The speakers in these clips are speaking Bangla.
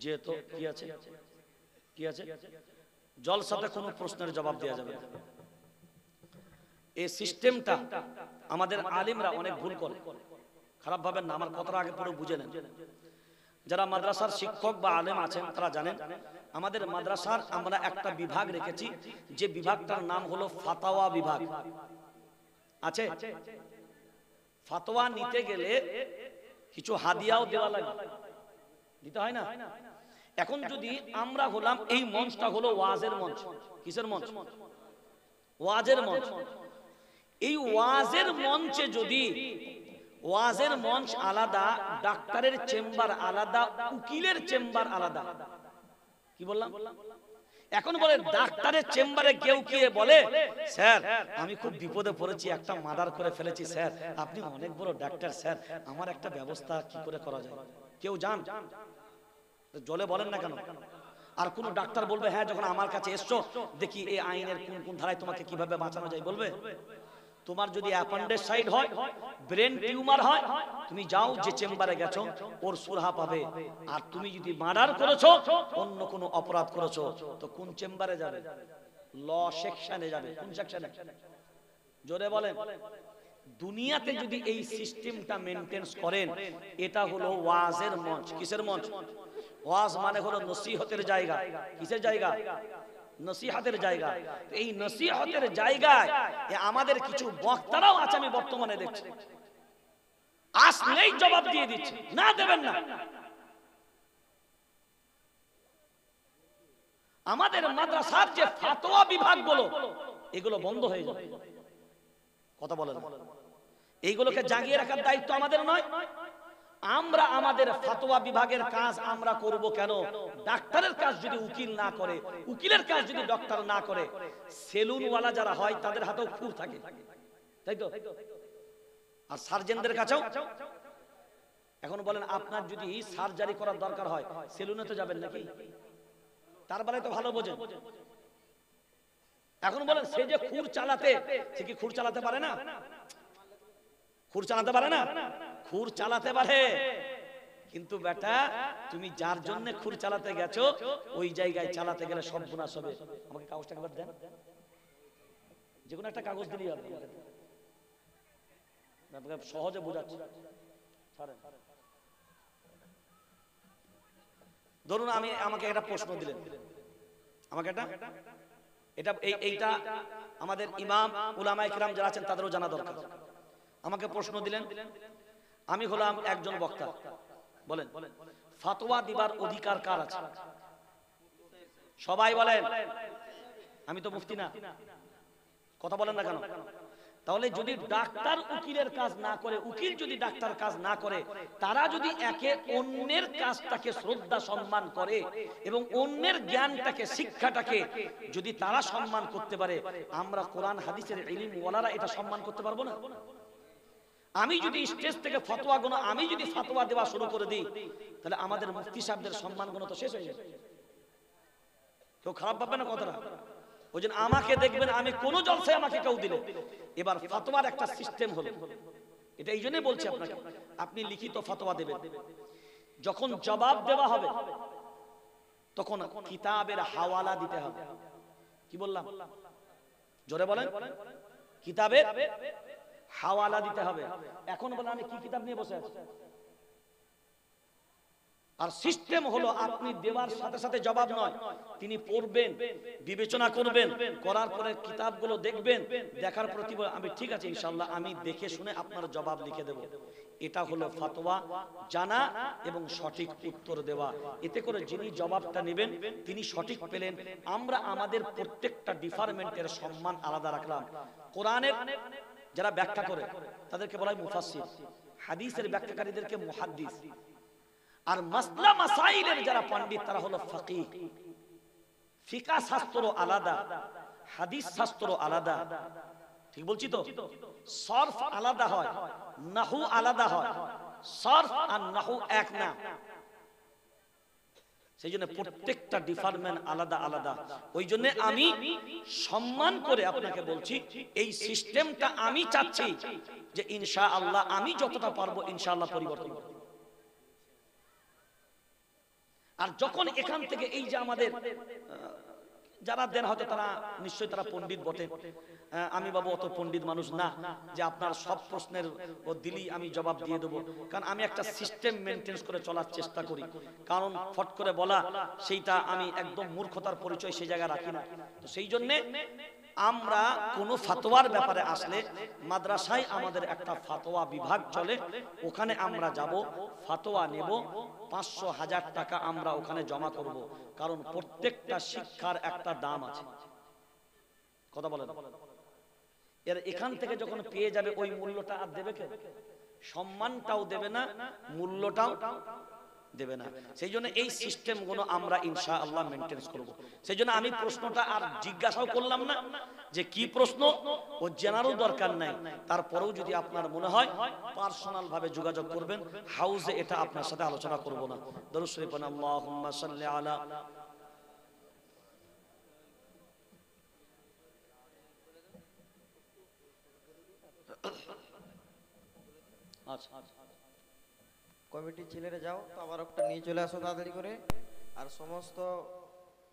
যেহেতু কি আছে জলসাতে কোনো প্রশ্নের জবাব দেওয়া যাবে না। এই সিস্টেমটা আমাদের আলিমরা অনেক ভুল করে, খারাপ ভাবেন না, আমার কথাটা আগে পুরো বুঝে নেন। যারা মাদ্রাসার শিক্ষক বা আলেম আছেন তারা জানেন আমাদের মাদ্রাসার আমরা একটা বিভাগ রেখেছি, যে বিভাগটার নাম হলো ফাতাওয়া বিভাগ। আছে ফাতোয়া নিতে গেলে কিছু হাদিয়াও দেওয়া লাগে, দিতে হয় না? এখন যদি আমরা হলাম, এই মঞ্চটা হলো ওয়াজের মঞ্চ। কিসের মঞ্চ? ওয়াজের মঞ্চ। এই ওয়াজের মঞ্চে যদি ওয়াজের মঞ্চ আলাদা, ডাক্তারের চেম্বার আলাদা, উকিলের চেম্বার আলাদা, কি বললাম? এখন বলে ডাক্তারের চেম্বারে কেউ গিয়ে বলে, স্যার আমি খুব বিপদে পড়েছি, একটা মার্ডার করে ফেলেছি স্যার, আপনি অনেক বড় ডাক্তার স্যার, আমার একটা ব্যবস্থা কি করে করা যায়? কেউ জান? জলে বলেন না কেন? আর কোন ডাক্তার বলবে হ্যাঁ যখন আমার কাছে এসছো দেখি এই আইনের কোন কোন ধারায় তোমাকে কিভাবে বাঁচানো যায় বলবে? তোমার যদি অ্যাপেন্ডিসাইড হয়, ব্রেন টিউমার হয়, তুমি যাও যে চেম্বারে গেছো ওর সুরাহা পাবে। আর তুমি যদি মার্ডার করেছো, অন্য কোনো অপরাধ করেছো, তো কোন চেম্বারে যাবে? ল সেকশনে যাবে। কোন সেকশনে? জোরে বলেন। দুনিয়াতে যদি এই সিস্টেমটা মেইনটেইন করেন, এটা হলো ওয়াজের মঞ্চ। কিসের মঞ্চ? ওয়াজ মানে হলো নসিহতের জায়গা। কিসের জায়গা? নসিহতের জায়গা। এই নসিহতের জায়গায় আমাদের কিছু বক্তারাও আছে, আমি বর্তমানে দেখছি, আসলেই জবাব দিয়ে দিচ্ছে, না দেবেন না। আমাদের মাদ্রাসার যে ফাতোয়া বিভাগগুলো, এগুলো বন্ধ হয়ে যাবে। কথা বলেন। এইগুলোকে জাগিয়ে রাখার দায়িত্ব আমাদের নয়। আমরা আমাদের ফাতোয়া বিভাগের কাজ আমরা করব কেন? ডাক্তারের কাজ যদি উকিল না করে, উকিলের কাজ যদি ডক্টর না করে, সেলুনওয়ালা যারা হয় তাদের হাতেও খুর থাকে, তাই তো? আর সার্জনদের কাছেও। এখন বলেন আপনার যদি সার্জারি করার দরকার হয়, সেলুনে তো যাবেন নাকি? তার বেলায় তো ভালো বোঝেন। এখন বলেন সে যে খুর চালাতে, সে কি খুর চালাতে পারে না? খুর চালাতে পারে না? খুর চালাতে পারে, কিন্তু বেটা তুমি যার জন্য খুর চালাতে গেছো ওই জায়গায় চালাতে গেলে সব গুনাহ হবে। আমাকে কাগজটা একবার দেন, যে কোনো একটা কাগজ দিলেই হবে, আপনাকে সহজে বোঝাচ্ছি। ধরুন আমাকে একটা প্রশ্ন দিলেন, আমাকে এইটা আমাদের ইমাম উলামায়ে কিরাম যারা আছেন তাদেরও জানা দরকার। আমাকে প্রশ্ন দিলেন, আমি হলাম একজন বক্তা, বলেন ফাতোয়া দিবার অধিকার কার আছে? সবাই বলেন। আমি তো মুফতি না, কথা বলেন না কেন? তাহলে যদি ডাক্তার উকিলের কাজ না করে, উকিল যদি ডাক্তার কাজ না করে, তারা যদি একে অন্যের কাজটাকে শ্রদ্ধা সম্মান করে এবং অন্যের জ্ঞানটাকে শিক্ষাটাকে যদি তারা সম্মান করতে পারে, আমরা কোরআন হাদিসের ইলম ওয়ালারা এটা সম্মান করতে পারবো না? আমি যদি স্টেজ থেকে ফতোয়া গুলো, আমি যদি ফতোয়া দেওয়া শুরু করে দিই, তাহলে আমাদের মুফতি সাহেবদের সম্মান গুলো তো শেষ হয়ে যাবে। কেউ খারাপ ভাববে না কথাটা? ওই জন্য আমাকে দেখবেন, আমি কোন জলসায় আমাকে কেউ দিলে, এবার ফতোয়ার একটা সিস্টেম হলো, এটা এই জন্যই বলছি আপনাকে, আপনি লিখিত ফতোয়া দেবেন, যখন জবাব দেওয়া হবে তখন কিতাবের হাওয়ালা দিতে হবে। কি বললাম? জোরে বলেন। কিতাবের হাওয়ালা দিতে হবে। এখন বলেন আমি কি কিতাব নিয়ে বসে আছি? আর সিস্টেম হলো আপনি দেওয়ার সাথে সাথে জবাব নয়, তিনি পড়বেন, বিবেচনা করবেন, করার পরে কিতাবগুলো দেখবেন, দেখার প্রতি আমি ঠিক আছে ইনশাআল্লাহ আমি দেখে শুনে আপনার জবাব লিখে দেব। এটা হলো ফতোয়া জানা এবং সঠিক উত্তর দেওয়া। এতে করে যিনি জবাবটা নেবেন তিনি সঠিক পেলেন। আমরা আমাদের প্রত্যেকটা ডিপার্টমেন্টের সম্মান আলাদা রাখলাম। কোরআনের যারা ব্যাখ্যা করে তাদেরকে বলা হয় মুফাসসির, হাদিসের ব্যাখ্যাকারীদেরকে মুহাদ্দিস, আর মাসলা মাসাইলের যারা পণ্ডিত তারা হলো ফাকিহ। ফিকাহ শাস্ত্র আলাদা, হাদিস শাস্ত্র আলাদা, ঠিক বলছি তো? সরফ আলাদা হয়, নাহু আলাদা হয়, সরফ আর নাহু এক না। সেই জন্য প্রত্যেকটা ডিপার্টমেন্ট আলাদা আলাদা। ওই জন্য আমি সম্মান করে আপনাকে বলছি, এই সিস্টেমটা আমি চাচ্ছি যে ইনশাআল্লাহ আমি যতটা পারবো ইনশাআল্লাহ পরিবর্তন করব। আর যখন এখান থেকে এই যে আমাদের যারা দেন হয়তো তারা নিশ্চয়ই তারা পণ্ডিত বটে, আমি বাবু অত পণ্ডিত মানুষ না যে আপনার সব প্রশ্নের ও দিলি আমি জবাব দিয়ে দেবো, কারণ আমি একটা সিস্টেম মেনটেন করে চলার চেষ্টা করি, কারণ ফট করে বলা সেইটা আমি একদম মূর্খতার পরিচয় সেই জায়গায় রাখি না। তো সেই জন্যে আমরা কোনো ফাতোয়ার ব্যাপারে আসলে মাদ্রাসায় আমাদের একটা ফাতোয়া বিভাগ চলে, ওখানে আমরা যাব, ফাতোয়া নেব, 500,000 টাকা আমরা ওখানে জমা করব, কারণ প্রত্যেকটা শিক্ষার একটা দাম আছে। কথা বলেন, এর এখান থেকে যখন পেয়ে যাবে ওই মূল্যটা আর দেবে কে? সম্মানটাও দেবে না, মূল্যটাও দেবে না। সেই জন্য এই সিস্টেমগুলো আমরা ইনশাআল্লাহ মেনটেন করব। সেই জন্য আমি প্রশ্নটা আর জিজ্ঞাসাও করলাম না যে কি প্রশ্ন, ও জানারও দরকার নাই। তারপরেও যদি আপনার মনে হয় পার্সোনাল ভাবে যোগাযোগ করবেন, হাউসে এটা আপনার সাথে আলোচনা করব না। দরুদ শরীফ পড়ুন, আল্লাহুম্মা সাল্লি আলা। আচ্ছা, কমিটির ছেলেরা যাও তো আবার একটা নিয়ে চলে আসো তাড়াতাড়ি করে। আর সমস্ত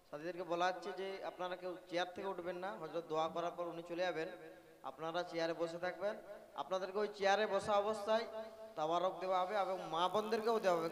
সাথীদেরকে বলা হচ্ছে যে আপনারা কেউ চেয়ার থেকে উঠবেন না, হযরত দোয়া করার পর উনি চলে যাবেন, আপনারা চেয়ারে বসে থাকবেন। আপনাদেরকে ওই চেয়ারে বসা অবস্থায় তাবারক দেওয়া হবে এবং মা বোনদেরকেও দেওয়া হবে।